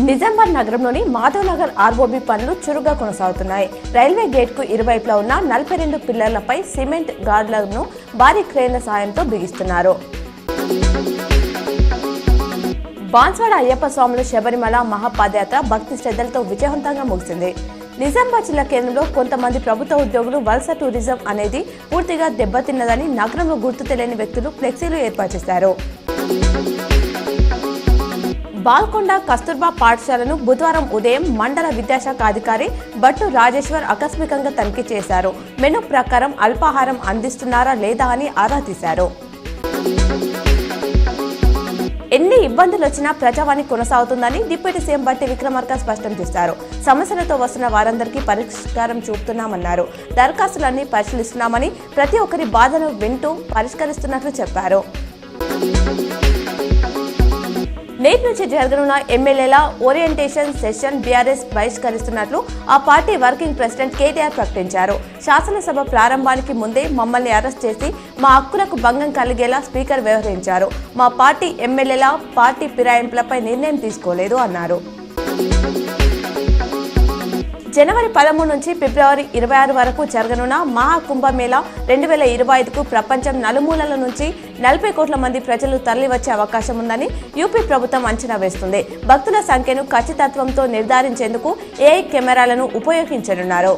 నిజామాబాద్ నగరంలోని మాధవ్ నగర్ ఆర్ఓబి పనులు చురుగ్గా కొనసాగుతున్నాయి. రైల్వే గేట్కు ఇరువైపులా ఉన్న 42 పిల్లర్లపై సిమెంట్ గార్డులను భారీ క్రేన్ల సాయంతో బిగిస్తున్నారు. బాన్స్వాడ అయ్యప్ప స్వాముల శబరిమల మహాపాదయాత్ర భక్తి శ్రద్ధలతో విజయవంతంగా ముగిసింది. నిజామాబాద్ జిల్లా కేంద్రంలో కొంతమంది ప్రభుత్వ ఉద్యోగులు వలస టూరిజం అనేది పూర్తిగా దెబ్బతిన్నదని నగరంలో గుర్తు తెలియని వ్యక్తులు ఫ్లెక్సీలు ఏర్పాటు చేశారు. బాల్కొండ కస్తూర్బా పాఠశాలను బుధవారం ఉదయం మండల విద్యాశాఖ అధికారి భట్టు రాజేశ్వర్ ఆకస్మికంగా తనిఖీ చేశారు. మెనూ ప్రకారం అల్పాహారం అందిస్తున్నారా లేదా అని ఆరా తీశారు. ఎన్ని ఇబ్బందులు వచ్చినా ప్రజావాణి కొనసాగుతుందని డిప్యూటీ సీఎం బట్టి విక్రమార్క స్పష్టం చేశారు. సమస్యలతో వస్తున్న వారందరికీ పరిష్కారం చూపుతున్నామన్నారు. దరఖాస్తులన్నీ పరిశీలిస్తున్నామని ప్రతి ఒక్కరి బాధను వింటూ పరిష్కరిస్తున్నట్లు చెప్పారు. నేటి నుంచి జరగనున్న ఎమ్మెల్యేల ఓరియంటేషన్ సెషన్ బీఆర్ఎస్ బహిష్కరిస్తున్నట్లు ఆ పార్టీ వర్కింగ్ ప్రెసిడెంట్ కేటీఆర్ ప్రకటించారు. శాసనసభ ప్రారంభానికి ముందే మమ్మల్ని అరెస్ట్ చేసి మా హక్కులకు భంగం కలిగేలా స్పీకర్ వ్యవహరించారు. మా పార్టీ ఎమ్మెల్యేల పార్టీ ఫిరాయింపులపై నిర్ణయం తీసుకోలేదు అన్నారు. జనవరి 13 నుంచి ఫిబ్రవరి 26 వరకు జరగనున్న మహాకుంభమేళా 2025కు ప్రపంచం నలుమూలల నుంచి 40 కోట్ల మంది ప్రజలు తరలివచ్చే అవకాశం ఉందని యూపీ ప్రభుత్వం అంచనా వేస్తుంది. భక్తుల సంఖ్యను ఖచ్చితత్వంతో నిర్ధారించేందుకు ఏఐ కెమెరాలను ఉపయోగించనున్నారు.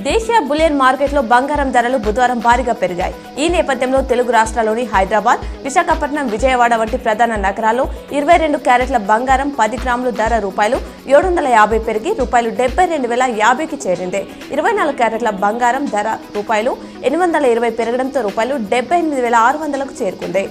దేశీయ బులియన్ మార్కెట్లో బంగారం ధరలు బుధవారం భారీగా పెరిగాయి. ఈ నేపథ్యంలో తెలుగు రాష్ట్రాల్లోని హైదరాబాద్, విశాఖపట్నం, విజయవాడ వంటి ప్రధాన నగరాల్లో 22 క్యారెట్ల బంగారం 10 గ్రాముల ధర ₹750 పెరిగి ₹72,050కి చేరింది. 24 క్యారెట్ల బంగారం ధర ₹820 పెరగడంతో ₹78,600కు చేరుకుంది.